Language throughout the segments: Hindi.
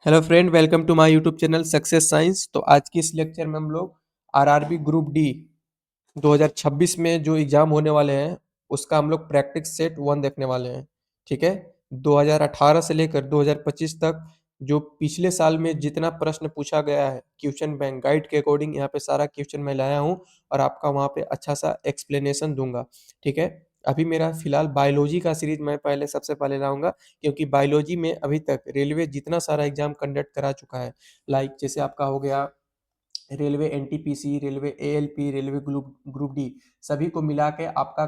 Hello friend, welcome to my YouTube channel Success Science. तो आज की इस लेक्चर में हम लोग आरआरबी ग्रुप डी 2026 में जो एग्जाम होने वाले हैं उसका हम लोग प्रैक्टिस सेट वन देखने वाले हैं। ठीक है। 2018 से लेकर 2025 तक जो पिछले साल में जितना प्रश्न पूछा गया है क्वेश्चन बैंक गाइड के अकॉर्डिंग यहाँ पे सारा क्वेश्चन मैं लाया हूँ और आपका वहाँ पे अच्छा सा एक्सप्लेनेशन दूंगा। ठीक है। अभी मेरा फिलहाल बायोलॉजी का सीरीज मैं पहले सबसे पहले लाऊंगा, क्योंकि बायोलॉजी में अभी तक रेलवे जितना सारा एग्जाम कंडक्ट करा चुका है। लाइक जैसे आपका हो गया railway NTPC, railway ALP, railway group group D, सभी को मिला के आपका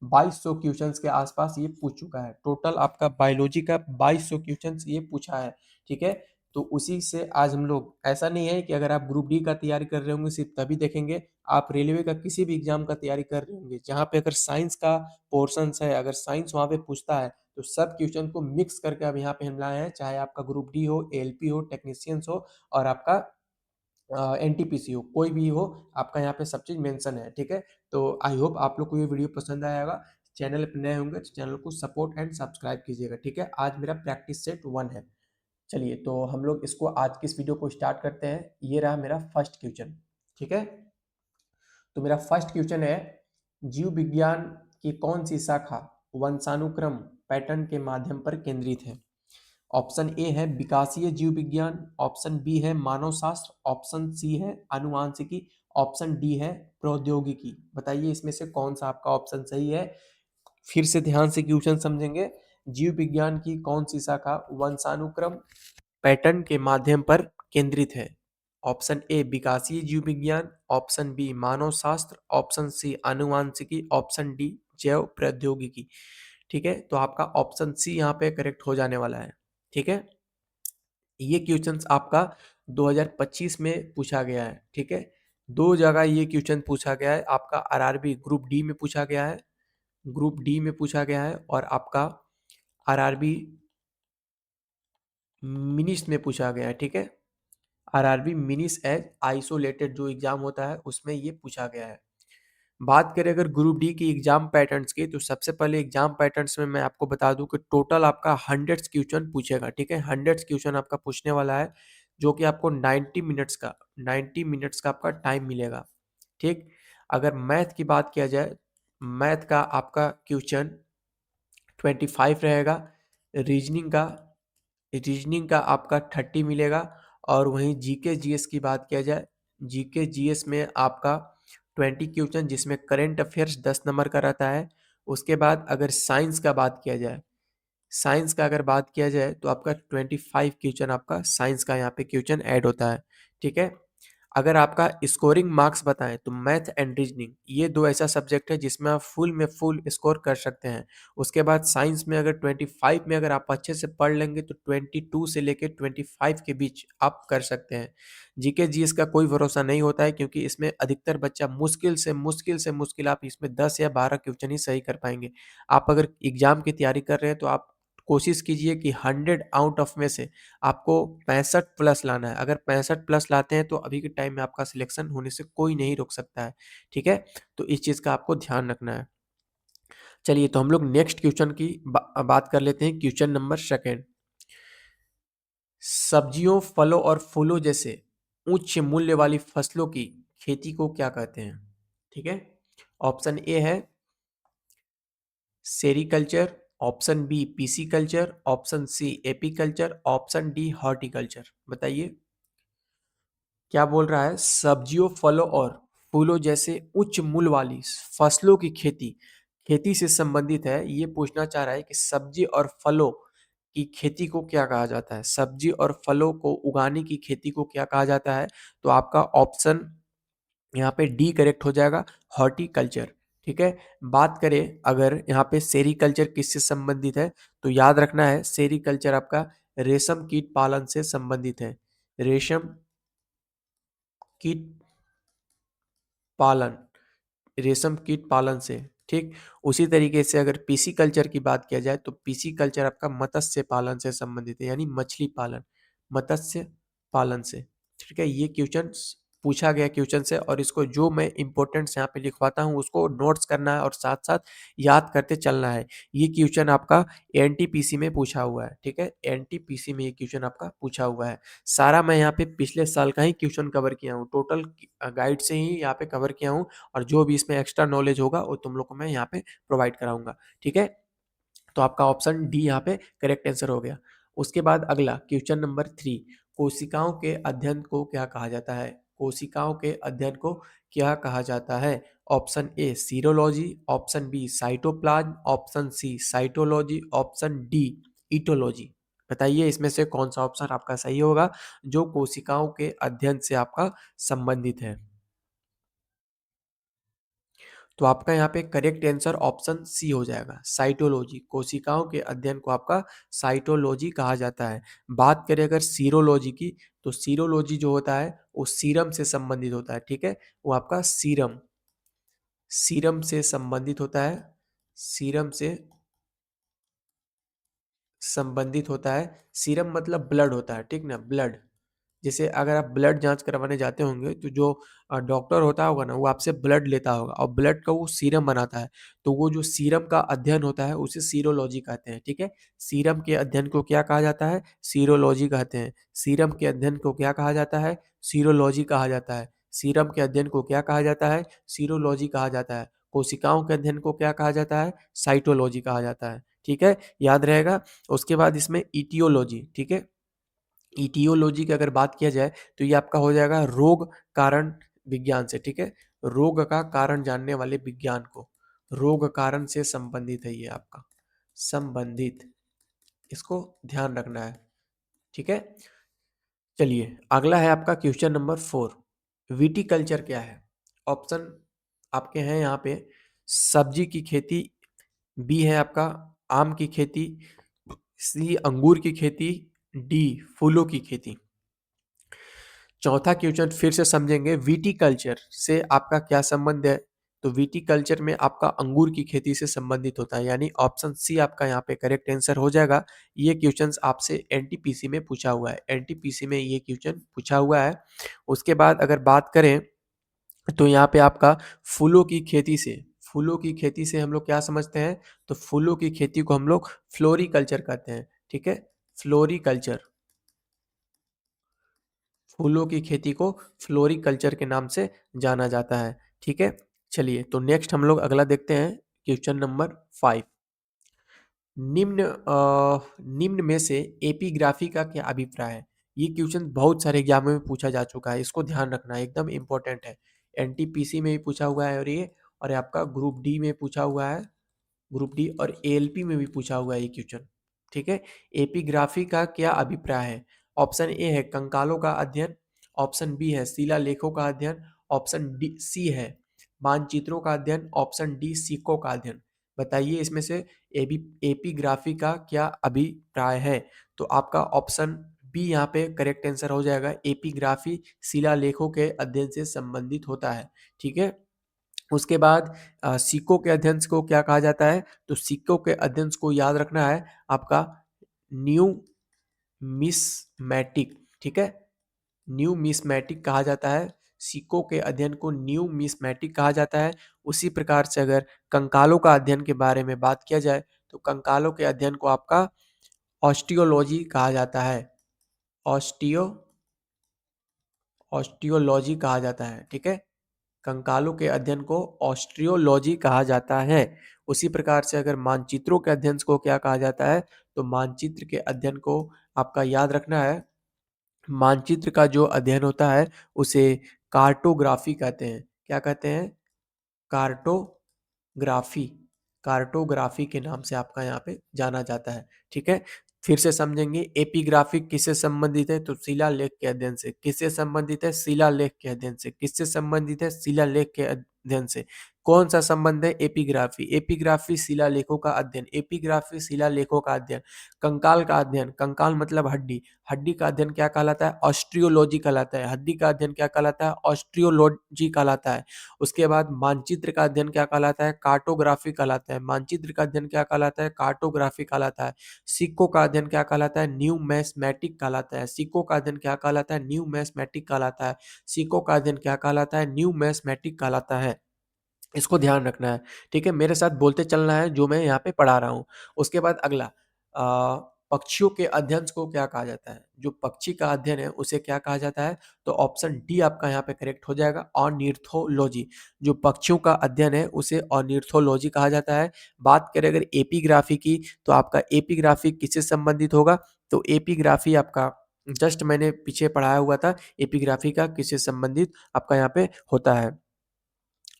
2200 क्वेश्चंस के आसपास ये पूछ चुका है। टोटल आपका बायोलॉजी का 2200 क्वेश्चंस ये पूछा है। ठीक है। तो उसी से आज हम लोग, ऐसा नहीं है कि अगर आप ग्रुप डी का तैयारी कर रहे होंगे सिर्फ तभी देखेंगे, आप रेलवे का किसी भी एग्जाम का तैयारी कर रहे होंगे जहाँ पे अगर साइंस का पोर्शन है, अगर साइंस वहाँ पे पूछता है तो सब क्वेश्चन को मिक्स करके अब यहाँ पे हम लाए हैं, चाहे आपका ग्रुप डी हो, एएलपी हो, टेक्नीशियंस हो और आपका एनटीपीसी हो, कोई भी हो, आपका यहाँ पे सब चीज मेंशन है। ठीक है। तो आई होप आप लोग को ये वीडियो पसंद आएगा। चैनल पे नए होंगे तो चैनल को सपोर्ट एंड सब्सक्राइब कीजिएगा। ठीक है। आज मेरा प्रैक्टिस सेट वन है। चलिए तो हम लोग इसको आज की इस वीडियो को स्टार्ट करते हैं। ये रहा मेरा फर्स्ट क्वेश्चन। ठीक है। तो मेरा फर्स्ट क्वेश्चन है, जीव विज्ञान की कौन सी शाखा वंशानुक्रम पैटर्न के माध्यम पर केंद्रित है? ऑप्शन ए है विकासीय जीव विज्ञान, ऑप्शन बी है मानव शास्त्र, ऑप्शन सी है आनुवांशिकी, ऑप्शन डी है प्रौद्योगिकी। बताइए इसमें से कौन सा आपका ऑप्शन सही है। फिर से ध्यान से क्वेश्चन समझेंगे। जीव विज्ञान की कौन सी शाखा वंशानुक्रम पैटर्न के माध्यम पर केंद्रित है? ऑप्शन ए विकासीय जीव विज्ञान, ऑप्शन बी मानव शास्त्र, ऑप्शन सी आनुवांशिकी, ऑप्शन डी जैव प्रौद्योगिकी। ठीक है। तो आपका ऑप्शन सी यहाँ पे करेक्ट हो जाने वाला है। ठीक है। ये क्वेश्चंस आपका 2025 में पूछा गया है। ठीक है। दो जगह ये क्वेश्चन पूछा गया है। आपका आरआरबी ग्रुप डी में पूछा गया है, ग्रुप डी में पूछा गया है, और आपका आरआरबी मिनिस में पूछा गया है। ठीक है। आरआरबी मिनिस एज आइसोलेटेड जो एग्जाम होता है उसमें ये पूछा गया है। बात करें अगर ग्रुप डी की एग्जाम पैटर्न्स की, तो सबसे पहले एग्जाम पैटर्न्स में मैं आपको बता दूं कि टोटल आपका 100 क्वेश्चन पूछेगा। ठीक है। 100 क्वेश्चन आपका पूछने वाला है, जो कि आपको 90 मिनट्स का आपका टाइम मिलेगा। ठीक। अगर मैथ की बात किया जाए, मैथ का आपका क्वेश्चन 25 रहेगा। रीजनिंग का रीजनिंग का आपका 30 मिलेगा। और वहीं जीके जीएस की बात किया जाए, जीके जीएस में आपका 20 क्वेश्चन, जिसमें करंट अफेयर्स 10 नंबर का रहता है। उसके बाद अगर साइंस का बात किया जाए, साइंस का अगर बात किया जाए तो आपका 25 क्वेश्चन आपका साइंस का यहाँ पे क्वेश्चन ऐड होता है। ठीक है। अगर आपका स्कोरिंग मार्क्स बताएं तो मैथ एंड रीजनिंग ये दो ऐसा सब्जेक्ट है जिसमें आप फुल में फुल स्कोर कर सकते हैं। उसके बाद साइंस में अगर 25 में अगर आप अच्छे से पढ़ लेंगे तो 22 से लेकर 25 के बीच आप कर सकते हैं। जीके जीएस का कोई भरोसा नहीं होता है, क्योंकि इसमें अधिकतर बच्चा मुश्किल आप इसमें 10 या 12 क्वेश्चन ही सही कर पाएंगे। आप अगर एग्जाम की तैयारी कर रहे हैं तो आप कोशिश कीजिए कि 100 आउट ऑफ में से आपको 65 प्लस लाना है। अगर 65 प्लस लाते हैं तो अभी के टाइम में आपका सिलेक्शन होने से कोई नहीं रोक सकता है। ठीक है। तो इस चीज़ का आपको ध्यान रखना है। चलिए तो हम लोग नेक्स्ट क्वेश्चन की बात कर लेते हैं। क्वेश्चन नंबर सेकेंड, सब्जियों फलों और फूलों जैसे उच्च मूल्य वाली फसलों की खेती को क्या कहते हैं? ठीक है। ऑप्शन ए है sericulture, option B pisciculture, option C apiculture, option D horticulture. बताइए क्या बोल रहा है। सब्जियों फलों और फूलों जैसे उच्च मूल्य वाली फसलों की खेती खेती से संबंधित है। ये पूछना चाह रहा है कि सब्जी और फलों की खेती को क्या कहा जाता है, सब्जी और फलों को उगाने की खेती को क्या कहा जाता है। तो आपका ऑप्शन यहाँ पे डी करेक्ट हो जाएगा, हॉर्टिकल्चर। ठीक है। बात करें अगर यहाँ पे सेरीकल्चर किससे संबंधित है, तो याद रखना है सेरीकल्चर आपका रेशम कीट पालन से संबंधित है। रेशम कीट पालन, रेशम कीट पालन से। ठीक। उसी तरीके से अगर पीसी कल्चर की बात किया जाए तो पीसी कल्चर आपका मत्स्य पालन से संबंधित है, यानी मछली पालन, मत्स्य पालन से। ठीक है। ये क्वेश्चन पूछा गया क्वेश्चन से, और इसको जो मैं इंपॉर्टेंट्स यहाँ पे लिखवाता हूँ उसको नोट्स करना है और साथ-साथ याद करते चलना है। ये क्वेश्चन आपका एनटीपीसी में पूछा हुआ है, ठीक है? एनटीपीसी में ये क्वेश्चन आपका पूछा हुआ है। सारा मैं यहाँ पे पिछले साल का ही क्वेश्चन कवर किया हूँ, टोटल गाइड से ही यहाँ पे कवर किया हूँ, और जो भी इसमें एक्स्ट्रा नॉलेज होगा वो तुम लोग को मैं यहाँ पे प्रोवाइड कराऊँगा, ठीक है? तो आपका ऑप्शन डी यहाँ पे करेक्ट आंसर हो गया। उसके बाद अगला क्वेश्चन नंबर 3, कोशिकाओं के अध्ययन को क्या कहा जाता है? कोशिकाओं के अध्ययन को क्या कहा जाता है? Option A serology, option B cytoplasm, option C cytology, option D etiology. बताइए इसमें से कौन सा ऑप्शन आपका सही होगा जो कोशिकाओं के अध्ययन से आपका संबंधित है? तो आपका यहाँ पे करेक्ट आंसर ऑप्शन सी हो जाएगा, साइटोलॉजी। कोशिकाओं के अध्ययन को आपका साइटोलॉजी कहा जाता है। बात करें अगर सीरोलॉजी की, तो सीरोलॉजी जो होता है वो सीरम से संबंधित होता है, ठीक है? वो आपका सीरम सीरम से संबंधित होता है, सीरम से संबंधित होता है। सीरम मतलब ब्लड होता है, ठीक ना? ब्लड। जैसे अगर आप ब्लड जांच करवाने जाते होंगे तो जो डॉक्टर होता होगा ना वो आपसे ब्लड लेता होगा और ब्लड का वो सीरम बनाता है, तो वो जो सीरम का अध्ययन होता है उसे सीरोलॉजी कहते हैं, ठीक है? सीरम के अध्ययन को क्या कहा जाता है? सीरोलॉजी कहते हैं। सीरम के अध्ययन को क्या कहा जाता है? सीरोलॉजी कहा जाता है। सीरम के अध्ययन को क्या कहा जाता है? सीरोलॉजी कहा जाता है। कोशिकाओं के अध्ययन को क्या कहा जाता है? साइटोलॉजी कहा जाता है, ठीक है? याद रहेगा। उसके बाद इसमें इटियोलॉजी, ठीक है? इटियोलॉजी की अगर बात किया जाए तो ये आपका हो जाएगा रोग कारण विज्ञान से, ठीक है? रोग का कारण जानने वाले विज्ञान को, रोग कारण से संबंधित है ये आपका, संबंधित, इसको ध्यान रखना है, ठीक है? चलिए अगला है आपका क्वेश्चन नंबर 4, विटिकल्चर क्या है? ऑप्शन आपके हैं यहाँ पे, सब्जी की खेती, बी है आपका आम की खेती, सी अंगूर की खेती, डी फूलों की खेती। चौथा क्वेश्चन फिर से समझेंगे, विटिकल्चर से आपका क्या संबंध है? तो विटिकल्चर में आपका अंगूर की खेती से संबंधित होता है, यानी ऑप्शन सी आपका यहाँ पे करेक्ट आंसर हो जाएगा। ये क्वेश्चंस आपसे एनटीपीसी में पूछा हुआ है, एनटीपीसी में ये क्वेश्चन पूछा हुआ है। उसके बाद अगर बात करें तो यहाँ पे आपका फूलों की खेती से, फूलों की खेती से हम लोग क्या समझते हैं? तो फूलों की खेती को हम लोग फ्लोरिकल्चर कहते हैं, ठीक है? फ्लोरिकल्चर, फूलों की खेती को फ्लोरिकल्चर के नाम से जाना जाता है, ठीक है? चलिए तो नेक्स्ट हम लोग अगला देखते हैं क्वेश्चन नंबर 5, निम्न में से एपिग्राफी का क्या अभिप्राय है? ये क्वेश्चन बहुत सारे एग्जामों में पूछा जा चुका है, इसको ध्यान रखना है, एकदम इंपॉर्टेंट है। एनटीपीसी में भी पूछा हुआ है, और ये आपका ग्रुप डी में पूछा हुआ है, ग्रुप डी और एएलपी में भी पूछा हुआ है ये क्वेश्चन, ठीक है? एपिग्राफी का क्या अभिप्राय है? ऑप्शन ए है कंकालों का अध्ययन, ऑप्शन बी है शिलालेखों का अध्ययन, ऑप्शन डी सी है मानचित्रों का अध्ययन, ऑप्शन डी सिक्कों का अध्ययन। बताइए इसमें से एपिग्राफी का क्या अभिप्राय है? तो आपका ऑप्शन बी यहाँ पे करेक्ट आंसर हो जाएगा। एपिग्राफी शिलालेखों के अध्ययन से संबंधित होता है, ठीक है? उसके बाद सिक्कों के अध्ययन को क्या कहा जाता है? तो सिक्कों के अध्ययन को याद रखना है आपका न्यूमिस्मैटिक, ठीक है? न्यूमिस्मैटिक कहा जाता है, सिक्कों के अध्ययन को न्यूमिस्मैटिक कहा जाता है। उसी प्रकार से अगर कंकालों का अध्ययन के बारे में बात किया जाए तो कंकालों के अध्ययन को आपका ऑस्टियोलॉजी कहा जाता है, ऑस्टियो ऑस्टियोलॉजी कहा जाता है, ठीक है? कंकालों के अध्ययन को ऑस्ट्रियोलॉजी कहा जाता है। उसी प्रकार से अगर मानचित्रों के अध्ययन को क्या कहा जाता है? तो मानचित्र के अध्ययन को आपका याद रखना है, मानचित्र का जो अध्ययन होता है उसे कार्टोग्राफी कहते हैं। क्या कहते हैं? कार्टोग्राफी, कार्टोग्राफी के नाम से आपका यहाँ पे जाना जाता है, ठीक है? फिर से समझेंगे, एपिग्राफी किससे संबंधित है? तो शिलालेख के अध्ययन से। किससे संबंधित है? शिलालेख के अध्ययन से। किससे संबंधित है? शिलालेख के अध्ययन से। कौन सा संबंध है? एपिग्राफी। एपिग्राफी शिलालेखों का अध्ययन, एपिग्राफी शिलालेखों का अध्ययन। कंकाल का अध्ययन, कंकाल मतलब हड्डी, हड्डी का अध्ययन क्या कहलाता है? ऑस्ट्रियोलॉजी कहलाता है। हड्डी का अध्ययन क्या कहलाता है? ऑस्ट्रियोलॉजी कहलाता है। उसके बाद मानचित्र का अध्ययन क्या कहलाता है? कार्टोग्राफी कहलाता है। मानचित्र का अध्ययन क्या कहलाता है? कार्टोग्राफी कहलाता है। सिक्कों का अध्ययन क्या कहलाता है? न्यूमेस्मेटिक कहलाता है। सिक्कों का अध्ययन क्या कहलाता है? न्यूमेस्मेटिक कहलाता है। सिक्कों का अध्ययन क्या कहलाता है? न्यूमेस्मेटिक कहलाता है। इसको ध्यान रखना है, ठीक है? मेरे साथ बोलते चलना है जो मैं यहाँ पे पढ़ा रहा हूँ। उसके बाद अगला, पक्षियों के अध्ययन को क्या कहा जाता है? जो पक्षी का अध्ययन है उसे क्या कहा जाता है? तो ऑप्शन डी आपका यहाँ पे करेक्ट हो जाएगा, ऑर्निथोलॉजी। जो पक्षियों का अध्ययन है उसे ऑर्निथोलॉजी कहा जाता है। बात करें अगर एपिग्राफी की, तो आपका एपिग्राफी किससे संबंधित होगा? तो एपिग्राफी आपका जस्ट मैंने पीछे पढ़ाया हुआ था, एपिग्राफी का किससे संबंधित आपका यहाँ पे होता है।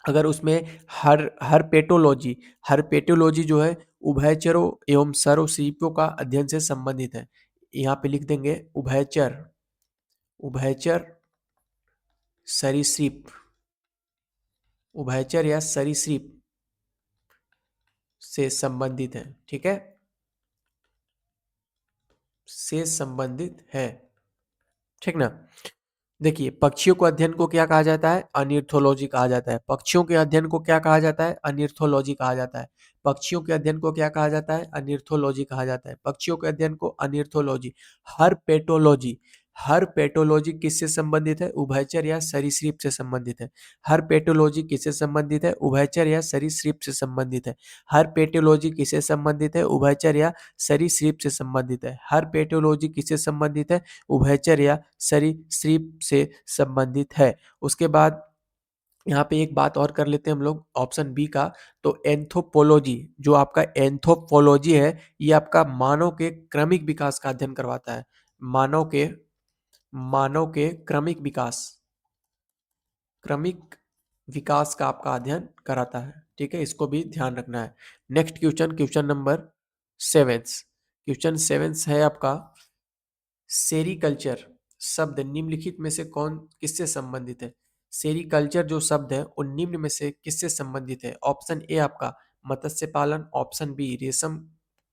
अगर उसमें हर्पेटोलॉजी, हर्पेटोलॉजी जो है उभयचरों एवं सरीसृपों का अध्ययन से संबंधित है। यहाँ पे लिख देंगे उभयचर, उभयचर सरीसृप, उभयचर या सरीसृप से संबंधित है, ठीक है? से संबंधित है, ठीक ना? देखिए, पक्षियों को अध्ययन को क्या कहा जाता है? ऑर्निथोलॉजी कहा जाता है। पक्षियों के अध्ययन को क्या कहा जाता है? ऑर्निथोलॉजी कहा जाता है। पक्षियों के अध्ययन को क्या कहा जाता है? ऑर्निथोलॉजी कहा जाता है। पक्षियों के अध्ययन को ऑर्निथोलॉजी। हर्पेटोलॉजी, हर्पेटोलॉजी किससे संबंधित है? उभयचर या सरीसृप से संबंधित है। हर्पेटोलॉजी किससे संबंधित है? उभयचर या सरीसृप से संबंधित है। हर्पेटोलॉजी किससे संबंधित है? उभयचर या सरीसृप से संबंधित है। हर्पेटोलॉजी किससे संबंधित है? उभयचर या सरीसृप से संबंधित है। उसके बाद यहाँ पे एक बात और कर लेते हैं हम लोग ऑप्शन बी का, तो एंथ्रोपोलॉजी, जो आपका एंथ्रोपोलॉजी है, ये आपका मानव के क्रमिक विकास का अध्ययन करवाता है। मानव के क्रमिक विकास, क्रमिक विकास का आपका अध्ययन कराता है, ठीक है? इसको भी ध्यान रखना है। Next question, question number 7। Question 7 है आपका, सेरीकल्चर शब्द निम्नलिखित में से कौन किससे संबंधित है? सेरीकल्चर जो शब्द है वो निम्न में से किससे संबंधित है? ऑप्शन ए आपका मत्स्य पालन, ऑप्शन बी रेशम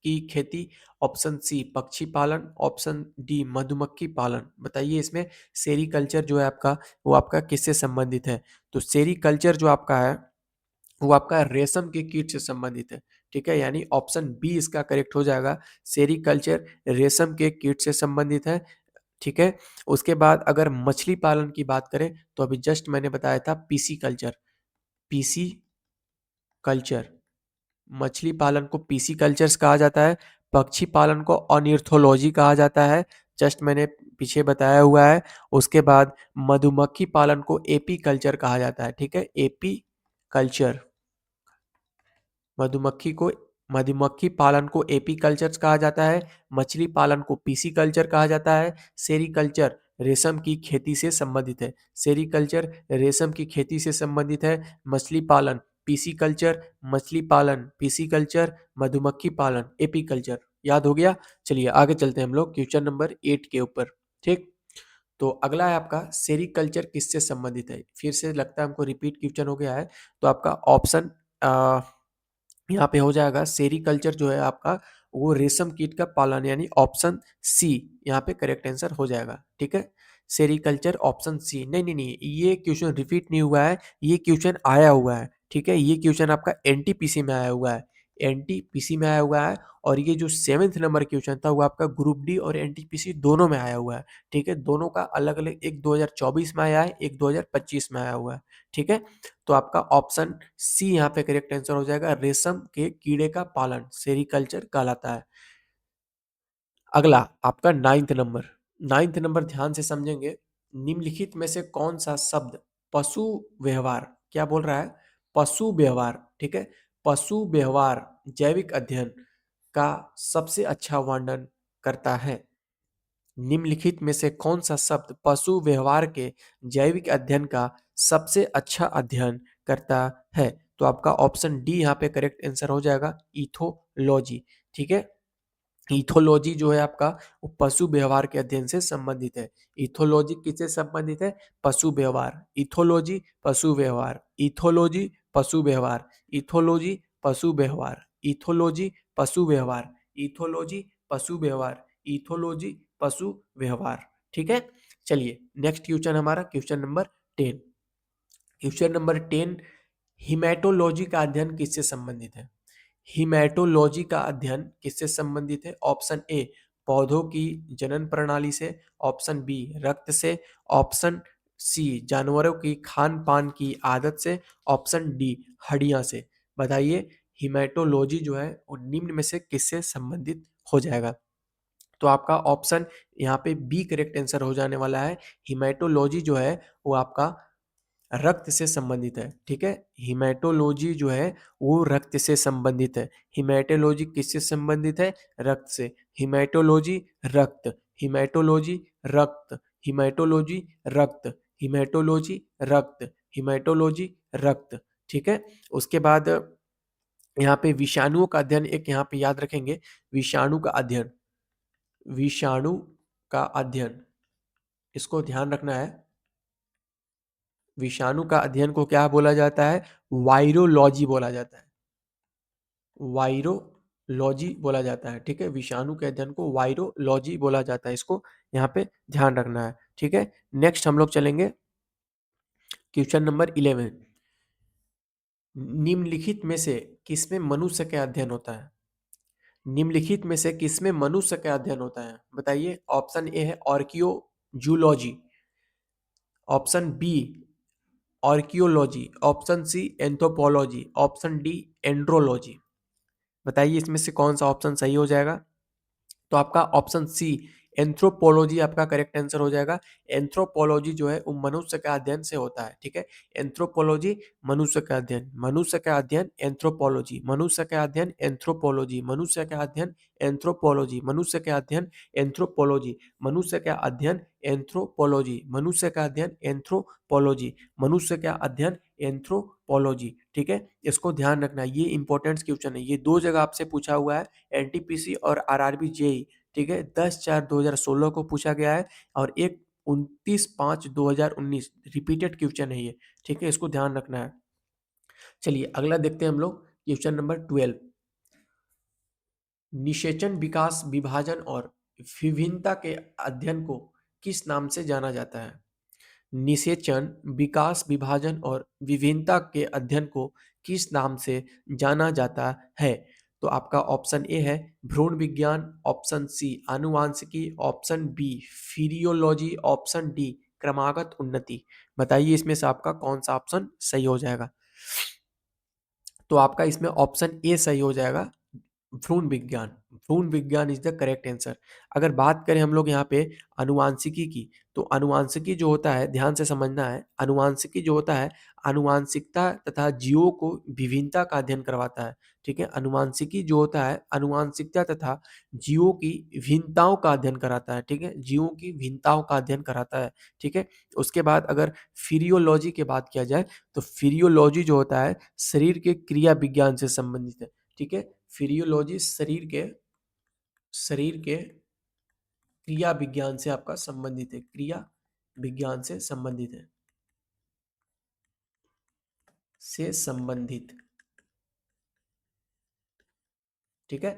की खेती, ऑप्शन सी पक्षी पालन, ऑप्शन डी मधुमक्खी पालन। बताइए इसमें सेरीकल्चर जो है आपका, वो आपका किससे संबंधित है? तो सेरीकल्चर जो आपका है वो आपका रेशम के कीट से संबंधित है, ठीक है? यानी ऑप्शन बी इसका करेक्ट हो जाएगा। सेरीकल्चर रेशम के कीट से संबंधित है, ठीक है? उसके बाद अगर मछली पालन की बात करें, तो अभी जस्ट मैंने बताया था पीसी कल्चर, पीसी कल्चर, मछली पालन को पीसी कल्चर्स कहा जाता है। पक्षी पालन को ऑर्निथोलॉजी कहा जाता है, जस्ट मैंने पीछे बताया हुआ है। उसके बाद मधुमक्खी पालन को एपी कल्चर कहा जाता है, ठीक है? एपी कल्चर, मधुमक्खी को मधुमक्खी पालन को एपीकल्चर कहा जाता है। मछली पालन को पीसीकल्चर कहा जाता है। सेरीकल्चर रेशम की खेती से संबंधित है। सेरीकल्चर रेशम की खेती से संबंधित है। मछली पालन पीसीकल्चर, मछली पालन पीसीकल्चर, मधुमक्खी पालन एपीकल्चर। याद हो गया? चलिए आगे चलते हैं हम लोग क्वेश्चन नंबर 8 के ऊपर, ठीक? तो अगला है आपका सेरीकल्चर किससे संबंधित है? फिर से लगता है हमको रिपीट क्वेश्चन हो गया है, तो आपका ऑप्शन यहाँ पे हो जाएगा सेरीकल्चर जो है आपका, वो रेशम कीट का पालन, यानी ऑप्शन सी यहाँ पे करेक्ट आंसर हो जाएगा, ठीक है? Sericulture option C. नहीं नहीं नहीं, ये क्वेश्चन रिपीट नहीं हुआ है, ये क्वेश्चन आया हुआ है, ठीक है? ये क्वेश्चन आपका एनटीपीसी में आया हुआ है, एनटीपीसी में आया हुआ है। और ये जो 7th नंबर क्वेश्चन था वो आपका ग्रुप डी और एनटीपीसी दोनों में आया हुआ है, ठीक है? दोनों का अलग अलग, एक 2024 में आया है, एक 2025 में आया हुआ है, ठीक है? तो आपका ऑप्शन सी यहाँ पे करेक्ट आंसर हो जाएगा, रेशम के कीड़े का पालन सेरीकल्चर कहलाता है। अगला आपका 9th नंबर ध्यान से समझेंगे। निम्नलिखित में से कौन सा शब्द पशु व्यवहार, क्या बोल रहा है? पशु व्यवहार, ठीक है? पशु व्यवहार जैविक अध्ययन का सबसे अच्छा वर्णन करता है। निम्नलिखित में से कौन सा शब्द पशु व्यवहार के जैविक अध्ययन का सबसे अच्छा अध्ययन करता है? तो आपका ऑप्शन डी यहाँ पे करेक्ट आंसर हो जाएगा, इथोलॉजी, ठीक है? इथोलॉजी जो है आपका वो पशु व्यवहार के अध्ययन से संबंधित है। इथोलॉजी किससे संबंधित है? पशु व्यवहार। इथोलॉजी पशु व्यवहार, इथोलॉजी पशु व्यवहार, इथोलॉजी पशु व्यवहार, इथोलॉजी पशु व्यवहार, इथोलॉजी पशु व्यवहार, इथोलॉजी पशु व्यवहार। ठीक है, चलिए नेक्स्ट क्वेश्चन हमारा question number 10। Question number 10, haematology का अध्ययन किससे संबंधित है? हिमेटोलॉजी का अध्ययन किससे संबंधित है? ऑप्शन ए पौधों की जनन प्रणाली से, ऑप्शन बी रक्त से, ऑप्शन सी जानवरों की खान पान की आदत से, ऑप्शन डी हड्डियां से। बताइए हिमेटोलॉजी जो है वो निम्न में से किससे संबंधित हो जाएगा? तो आपका ऑप्शन यहाँ पे बी करेक्ट आंसर हो जाने वाला है। हिमेटोलॉजी जो है वो आपका रक्त से संबंधित है। ठीक है, हिमेटोलॉजी जो है वो रक्त से संबंधित है। हिमेटोलॉजी किससे संबंधित है? रक्त से। हिमेटोलॉजी रक्त, हिमेटोलॉजी रक्त, हिमेटोलॉजी रक्त, हिमेटोलॉजी रक्त, हिमेटोलॉजी रक्त। ठीक है, उसके बाद यहाँ पे विषाणुओं का अध्ययन एक यहाँ पे याद रखेंगे, विषाणु का अध्ययन, विषाणु का अध्ययन, इसको ध्यान रखना है। विषाणु का अध्ययन को क्या बोला जाता है? वायरोलॉजी बोला जाता है, वायरोलॉजी बोला जाता है। ठीक है, विषाणु के अध्ययन को वायरोलॉजी बोला जाता है, इसको यहाँ पे ध्यान रखना है। ठीक है, नेक्स्ट हम लोग चलेंगे क्वेश्चन नंबर 11। निम्नलिखित में से किसमें मनुष्य का अध्ययन होता है? निम्नलिखित में से किसमें मनुष्य का अध्ययन होता है? बताइए। ऑप्शन ए है archaeozoology, option B archaeology, option C anthropology, option D andrology. बताइए इसमें से कौन सा ऑप्शन सही हो जाएगा? तो आपका ऑप्शन सी एंथ्रोपोलॉजी आपका करेक्ट आंसर हो जाएगा। एंथ्रोपोलॉजी जो है वो मनुष्य का अध्ययन से होता है। ठीक है, एंथ्रोपोलॉजी मनुष्य का अध्ययन, मनुष्य का अध्ययन एंथ्रोपोलॉजी, मनुष्य का अध्ययन एंथ्रोपोलॉजी, मनुष्य का अध्ययन एंथ्रोपोलॉजी, मनुष्य का अध्ययन एंथ्रोपोलॉजी, मनुष्य का अध्ययन एंथ्रोपोलॉजी, मनुष्य का अध्ययन एंथ्रोपोलॉजी, मनुष्य का अध्ययन एंथ्रोपोलॉजी। ठीक है, इसको ध्यान रखना, ये इंपॉर्टेंट क्वेश्चन है, ये दो जगह आपसे पूछा हुआ है, एनटीपीसी और आरआरबी जेई। ठीक है, 10/4/2016 को पूछा गया है और एक 29/5/2019 रिपीटेड क्वेश्चन है ये। ठीक है, इसको ध्यान रखना है। चलिए अगला देखते हैं हम लोग क्वेश्चन नंबर 12। निषेचन विकास विभाजन और विभिन्नता के अध्ययन को किस नाम से जाना जाता है? निषेचन विकास विभाजन और विभिन्नता के अध्ययन को किस नाम से जाना जाता है? तो आपका ऑप्शन ए है भ्रूण विज्ञान, ऑप्शन सी आनुवांशिकी, ऑप्शन बी फिरियोलॉजी, ऑप्शन डी क्रमागत उन्नति। बताइए इसमें से आपका कौन सा ऑप्शन सही हो जाएगा? तो आपका इसमें ऑप्शन ए सही हो जाएगा, भ्रूण विज्ञान। भ्रूण विज्ञान इज द करेक्ट आंसर। अगर बात करें हम लोग यहाँ पे अनुवांशिकी की, तो अनुवांशिकी जो होता है ध्यान से समझना है, अनुवांशिकी जो होता है अनुवांशिकता तथा जीवों को विभिन्नता का अध्ययन करवाता है। ठीक है, अनुवांशिकी जो होता है अनुवांशिकता तथा जीवों की भिन्नताओं का अध्ययन कराता है। ठीक है, जीवों की भिन्नताओं का अध्ययन कराता है। ठीक है, उसके बाद अगर फिरियोलॉजी की बात किया जाए तो फिरियोलॉजी जो होता है शरीर के क्रिया विज्ञान से संबंधित है। ठीक है, फिरियोलॉजी शरीर के क्रिया विज्ञान से आपका संबंधित है, क्रिया विज्ञान से संबंधित है, से संबंधित। ठीक है,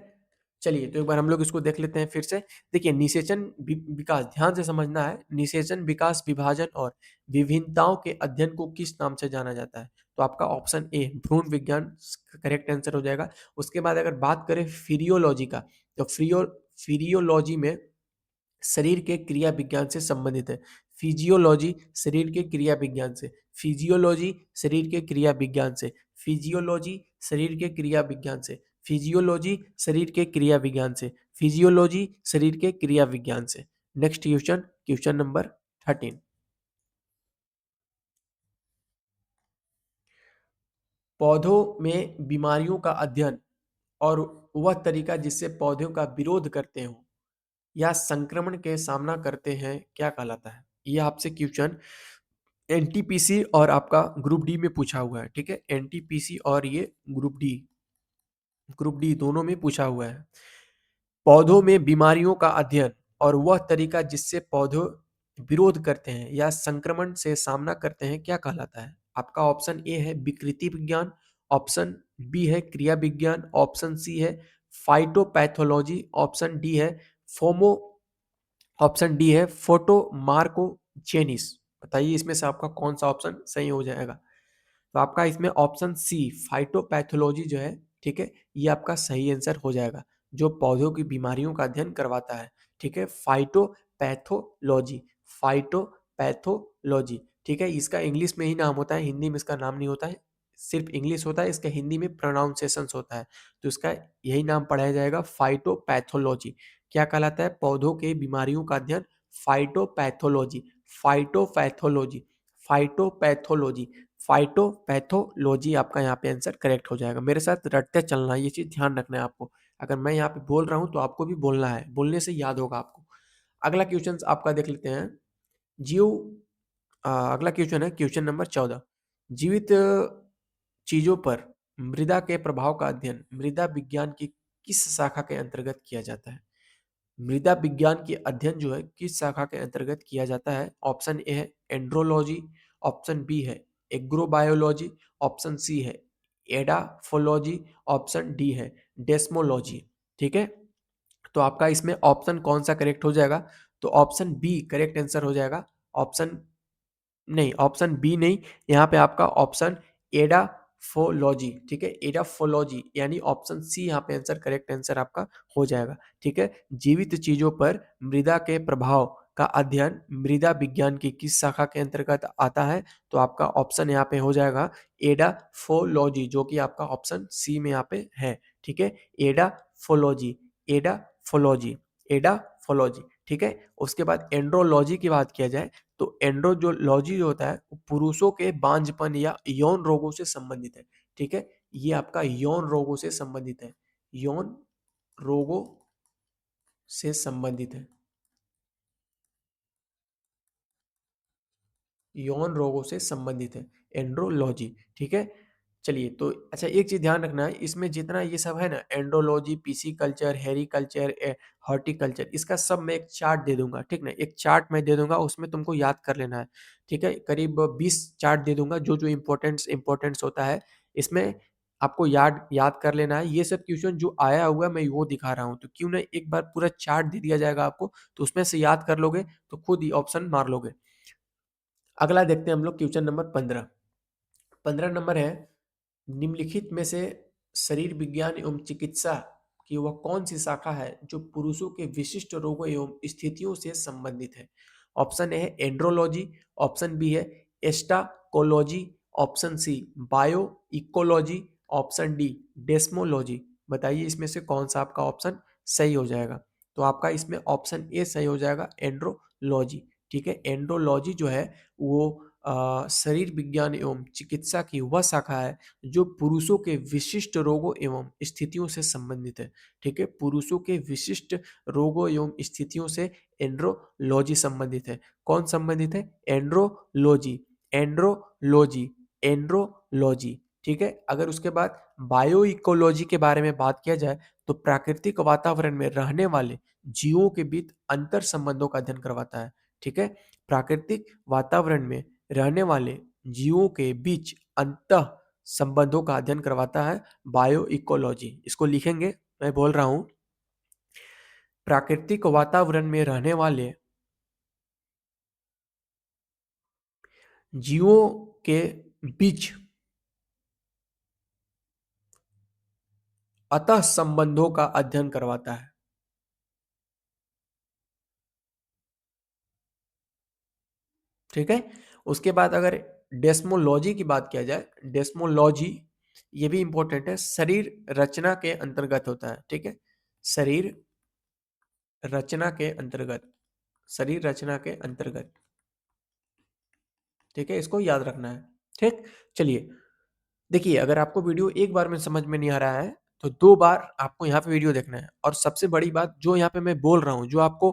चलिए तो एक बार हम लोग इसको देख लेते हैं फिर से। देखिए निषेचन विकास, ध्यान से समझना है, निषेचन विकास विभाजन और विभिन्नताओं के अध्ययन को किस नाम से जाना जाता है? तो आपका ऑप्शन ए भ्रूण विज्ञान करेक्ट आंसर हो जाएगा। उसके बाद अगर बात करें फिरियोलॉजी का, तो फिरियोलॉजी में शरीर के क्रिया विज्ञान से संबंधित है। फिजियोलॉजी शरीर के क्रिया विज्ञान से, फिजियोलॉजी शरीर के क्रिया विज्ञान से, फिजियोलॉजी शरीर के क्रिया विज्ञान से, फिजियोलॉजी शरीर के क्रिया विज्ञान से, फिजियोलॉजी शरीर के क्रिया विज्ञान से। Next question, question number 13। पौधों में बीमारियों का अध्ययन और वह तरीका जिससे पौधों का विरोध करते हो या संक्रमण के सामना करते हैं क्या कहलाता है? ये आपसे क्वेश्चन एनटीपीसी और आपका ग्रुप डी में पूछा हुआ है। ठीक है, एनटीपीसी और ये ग्रुप डी दोनों में पूछा हुआ है। पौधों में बीमारियों का अध्ययन और वह तरीका जिससे पौधे विरोध करते हैं या संक्रमण से सामना करते हैं क्या कहलाता है? आपका ऑप्शन ए है विकृति विज्ञान, ऑप्शन बी है क्रिया विज्ञान, ऑप्शन सी है फाइटोपैथोलॉजी, ऑप्शन डी है फोमो ऑप्शन डी है फोटोमार्कोजेनिस। बताइए इसमें से आपका कौन सा ऑप्शन सही हो जाएगा? तो आपका इसमें ऑप्शन सी फाइटोपैथोलॉजी जो है, ठीक है, ये आपका सही आंसर हो जाएगा, जो पौधों की बीमारियों का अध्ययन करवाता है। ठीक है, फाइटोपैथोलॉजी, फाइटोपैथोलॉजी। ठीक है, इसका इंग्लिश में ही नाम होता है, हिंदी में इसका नाम नहीं होता है, सिर्फ इंग्लिश होता है, इसका हिंदी में प्रोनाउंसिएशंस होता है, तो इसका यही नाम पढ़ाया जाएगा फाइटोपैथोलॉजी। क्या कहलाता है? पौधों के बीमारियों का अध्ययन फाइटोपैथोलॉजी, फाइटोपैथोलॉजी, फाइटोपैथोलॉजी, फाइटोपैथोलॉजी आपका यहाँ पे आंसर करेक्ट हो जाएगा। मेरे साथ रटते चलना है, ये चीज ध्यान रखना है आपको। अगर मैं यहाँ पे बोल रहा हूँ तो आपको भी बोलना है, बोलने से याद होगा आपको। अगला क्वेश्चन आपका देख लेते हैं। जीव अगला क्वेश्चन है क्वेश्चन नंबर 14। जीवित चीजों पर मृदा के प्रभाव का अध्ययन मृदा विज्ञान की किस शाखा के अंतर्गत किया जाता है? मृदा विज्ञान की अध्ययन जो है किस शाखा के अंतर्गत किया जाता है? ऑप्शन ए है एंड्रोलॉजी, ऑप्शन बी है एग्रोबायोलॉजी, ऑप्शन सी है एडाफोलॉजी, ऑप्शन डी है डेस्मोलॉजी। ठीक है, तो आपका इसमें ऑप्शन कौन सा करेक्ट हो जाएगा? तो ऑप्शन बी करेक्ट आंसर हो जाएगा। ऑप्शन नहीं, ऑप्शन बी नहीं, यहाँ पे आपका ऑप्शन एडाफोलॉजी, ठीक है, एडाफोलॉजी यानी ऑप्शन सी यहाँ पे आंसर करेक्ट आंसर आपका हो जाएगा। ठीक है, जीवित चीजों पर मृदा के प्रभाव का अध्ययन मृदा विज्ञान की किस शाखा के अंतर्गत आता है? तो आपका ऑप्शन यहाँ पे हो जाएगा एडाफोलॉजी, जो कि आपका ऑप्शन सी में यहाँ पे है। ठीक है, एडाफोलॉजी, एडाफोलॉजी, एडाफोलॉजी। ठीक है, उसके बाद एंड्रोलॉजी की बात किया जाए तो एंड्रोलॉजी जो होता है वो पुरुषों के बांझपन या यौन रोगों से संबंधित है। ठीक है, ये आपका यौन रोगों से संबंधित है, यौन रोगों से संबंधित है, यौन रोगों से संबंधित है एंड्रोलॉजी। ठीक है, चलिए तो अच्छा एक चीज ध्यान रखना है, इसमें जितना ये सब है ना एंड्रोलॉजी, पीसी कल्चर, हेरी कल्चर, हॉर्टिकल्चर, इसका सब मैं एक चार्ट दे दूंगा। ठीक ना, एक चार्ट मैं दे दूंगा, उसमें तुमको याद कर लेना है। ठीक है, करीब 20 चार्ट दे दूंगा, जो जो इम्पोर्टेंस होता है इसमें आपको याद याद कर लेना है। ये सब क्वेश्चन जो आया हुआ है मैं वो दिखा रहा हूँ, तो क्यों ना एक बार पूरा चार्ट दे दिया जाएगा आपको, तो उसमें से याद कर लोगे तो खुद ही ऑप्शन मार लोगे। अगला देखते हैं हम लोग क्वेश्चन नंबर 15। 15 नंबर है, निम्नलिखित में से शरीर विज्ञान एवं चिकित्सा की वह कौन सी शाखा है जो पुरुषों के विशिष्ट रोगों एवं स्थितियों से संबंधित है? ऑप्शन ए है एंड्रोलॉजी, ऑप्शन बी है astacology, option C bio ecology, option D desmology. बताइए इसमें से कौन सा आपका ऑप्शन सही हो जाएगा? तो आपका इसमें ऑप्शन ए सही हो जाएगा, एंड्रोलॉजी। ठीक है, एंड्रोलॉजी जो है वो शरीर विज्ञान एवं चिकित्सा की वह शाखा है जो पुरुषों के विशिष्ट रोगों एवं स्थितियों से संबंधित है। ठीक है, पुरुषों के विशिष्ट रोगों एवं स्थितियों से एंड्रोलॉजी संबंधित है। कौन संबंधित है? Andrology, andrology, andrology. ठीक है, अगर उसके बाद बायो इकोलॉजी के बारे में बात किया जाए तो प्राकृतिक वातावरण में रहने वाले जीवों के बीच अंतर संबंधों का अध्ययन करवाता है। ठीक है, प्राकृतिक वातावरण में रहने वाले जीवों के बीच अंतः संबंधों का अध्ययन करवाता है बायो इकोलॉजी। इसको लिखेंगे, मैं बोल रहा हूं, प्राकृतिक वातावरण में रहने वाले जीवों के बीच अतः संबंधों का अध्ययन करवाता है। ठीक है, उसके बाद अगर डेस्मोलॉजी की बात किया जाए, डेस्मोलॉजी ये भी इंपॉर्टेंट है, शरीर रचना के अंतर्गत होता है। ठीक है, शरीर रचना के अंतर्गत, शरीर रचना के अंतर्गत। ठीक है, इसको याद रखना है। ठीक, चलिए देखिए, अगर आपको वीडियो एक बार में समझ में नहीं आ रहा है तो दो बार आपको यहाँ पे वीडियो देखना है। और सबसे बड़ी बात, जो यहाँ पे मैं बोल रहा हूँ, जो आपको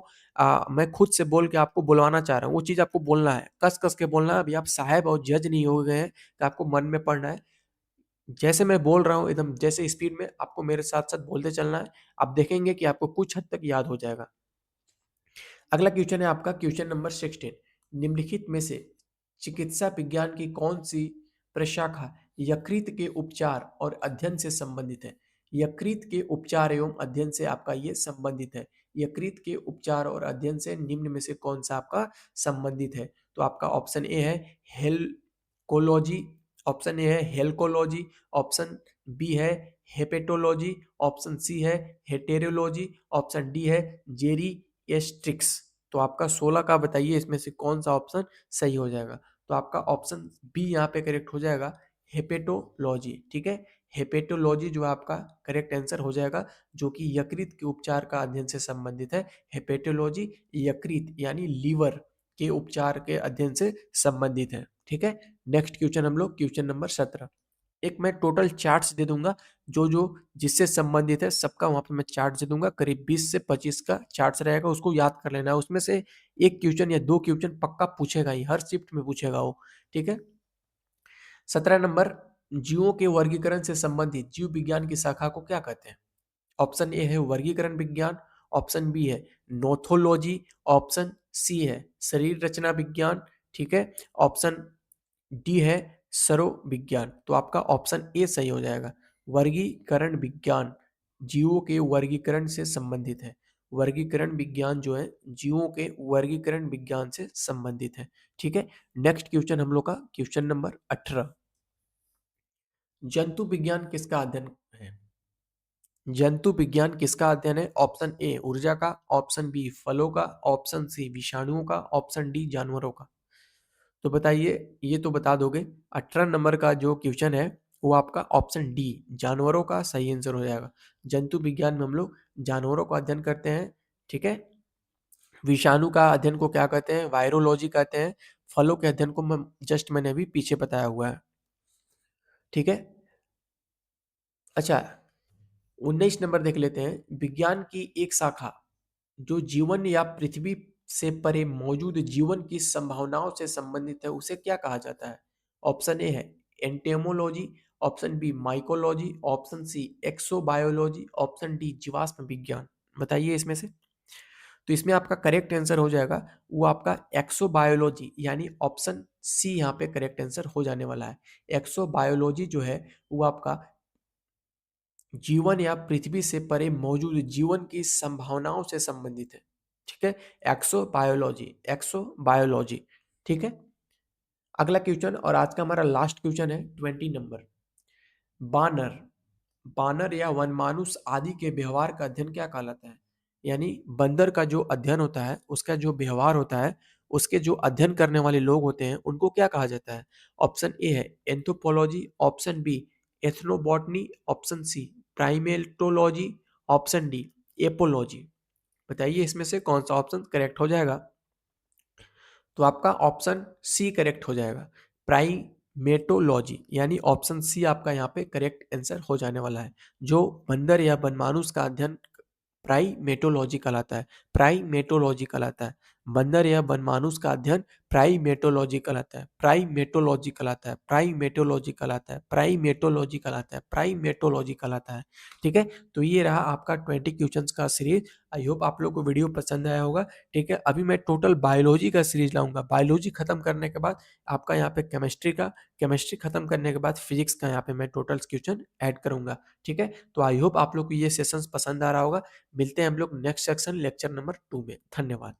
मैं खुद से बोल के आपको बुलवाना चाह रहा हूँ, वो चीज़ आपको बोलना है, कस कस के बोलना है। अभी आप साहब और जज नहीं हो गए हैं कि आपको मन में पढ़ना है। जैसे मैं बोल रहा हूँ एकदम जैसे स्पीड में आपको मेरे साथ-साथ बोलते चलना है। आप देखेंगे कि आपको कुछ हद तक याद हो जाएगा। अगला क्वेश्चन है आपका क्वेश्चन नंबर 16। निम्नलिखित में से चिकित्सा विज्ञान की कौन-सी प्रशाखा यकृत के उपचार और अध्ययन से संबंधित है? यकृत के उपचार एवं अध्ययन से आपका ये संबंधित है। यकृत के उपचार और अध्ययन से निम्न में से कौन-सा आपका संबंधित है? तो आपका ऑप्शन ए है हेलकोलॉजी, ऑप्शन ए है हेल्कोलॉजी, ऑप्शन बी है हेपेटोलॉजी, ऑप्शन सी है हेटेरोलॉजी, ऑप्शन डी है जेरिएस्ट्रिक्स। तो आपका 16 का बताइए इसमें से कौन सा ऑप्शन सही हो जाएगा? तो आपका ऑप्शन बी यहाँ पे करेक्ट हो जाएगा, हेपेटोलॉजी। ठीक है, हेपेटोलॉजी जो आपका करेक्ट आंसर हो जाएगा, जो कि यकृत के उपचार का अध्ययन से संबंधित है। हेपेटोलॉजी यकृत यानी लीवर के उपचार के अध्ययन से संबंधित है। ठीक है, नेक्स्ट क्वेश्चन हम लोग क्वेश्चन नंबर 17। एक मैं टोटल चार्ट्स दे दूंगा, जो जो जिससे संबंधित है सबका वहां पे मैं चार्ट दे दूंगा। करीब 20 से 25 का चार्ट्स रहेगा, उसको याद कर लेना है। उसमें से एक क्वेश्चन या दो क्वेश्चन पक्का पूछेगा ही, हर शिफ्ट में पूछेगा वो। ठीक है, 17 नंबर, जीवों के वर्गीकरण से संबंधित जीव विज्ञान की शाखा को क्या कहते हैं? ऑप्शन ए है वर्गीकरण विज्ञान, ऑप्शन बी है नोथोलॉजी, ऑप्शन सी है शरीर रचना विज्ञान, ठीक है, ऑप्शन डी है सरो विज्ञान। तो आपका ऑप्शन ए सही हो जाएगा, वर्गीकरण विज्ञान जीवों के वर्गीकरण से संबंधित है। वर्गीकरण विज्ञान जो है जीवों के वर्गीकरण विज्ञान से संबंधित है। ठीक है, नेक्स्ट क्वेश्चन हम लोग का क्वेश्चन नंबर 18। जंतु विज्ञान किसका अध्ययन है? जंतु विज्ञान किसका अध्ययन है? ऑप्शन ए ऊर्जा का, ऑप्शन बी फलों का, ऑप्शन सी विषाणुओं का, ऑप्शन डी जानवरों का। तो बताइए, ये तो बता दोगे। 18 नंबर का जो क्वेश्चन है वो आपका ऑप्शन डी जानवरों का सही आंसर हो जाएगा। जंतु विज्ञान में हम लोग जानवरों का अध्ययन करते हैं। ठीक है, विषाणु का अध्ययन को क्या कहते हैं? वायरोलॉजी कहते हैं। फलों के अध्ययन को मैंने अभी पीछे बताया हुआ है। ठीक है, अच्छा 19 नंबर देख लेते हैं। विज्ञान की एक शाखा जो जीवन या पृथ्वी से परे मौजूद जीवन की संभावनाओं से संबंधित है, उसे क्या कहा जाता है? ऑप्शन ए है entomology, option B mycology, option C exobiology, option D जीवाश्म विज्ञान। बताइए इसमें से। तो इसमें आपका करेक्ट आंसर हो जाएगा वो आपका एक्सोबायोलॉजी, यानी ऑप्शन सी यहाँ पे करेक्ट आंसर हो जाने वाला है। एक्सोबायोलॉजी जो है वो आपका जीवन या पृथ्वी से परे मौजूद जीवन की संभावनाओं से संबंधित है। ठीक है, एक्सोबायोलॉजी, एक्सोबायोलॉजी। ठीक है, अगला क्वेश्चन और आज का हमारा लास्ट क्वेश्चन है 20 नंबर। बानर, बानर या वनमानुष आदि के व्यवहार का अध्ययन क्या कहलाता है? यानी बंदर का जो अध्ययन होता है, उसका जो व्यवहार होता है, उसके जो अध्ययन करने वाले लोग होते हैं, उनको क्या कहा जाता है? ऑप्शन ए है anthropology, option B ethnobotany, option C primatology, option D apology. बताइए इसमें से कौन सा ऑप्शन करेक्ट हो जाएगा? तो आपका ऑप्शन सी करेक्ट हो जाएगा, प्राइमेटोलॉजी, यानी ऑप्शन सी आपका यहाँ पे करेक्ट आंसर हो जाने वाला है। जो बंदर या वनमानुष का अध्ययन प्राइमेटोलॉजी कहलाता है, प्राइमेटोलॉजी कहलाता है। बंदर या वनमानुष का अध्ययन प्राइमेटोलॉजी कहलाता है, प्राइमेटोलॉजी कहलाता है, प्राइमेटोलॉजी कहलाता है, प्राइमेटोलॉजी कहलाता है, प्राइमेटोलॉजी कहलाता है। ठीक है, तो ये रहा आपका 20 क्वेश्चंस का सीरीज। आई होप आप लोग को वीडियो पसंद आया होगा। ठीक है, अभी मैं टोटल बायोलॉजी का सीरीज लाऊंगा। बायोलॉजी खत्म करने के बाद आपका यहाँ पे केमिस्ट्री का, केमिस्ट्री खत्म करने के बाद फिजिक्स का यहाँ पे मैं टोटल क्वेश्चन ऐड करूंगा। ठीक है, तो आई होप आप लोग को ये सेशंस पसंद आ रहा होगा। मिलते हैं हम लोग नेक्स्ट सेक्शन लेक्चर नंबर 2 में। धन्यवाद।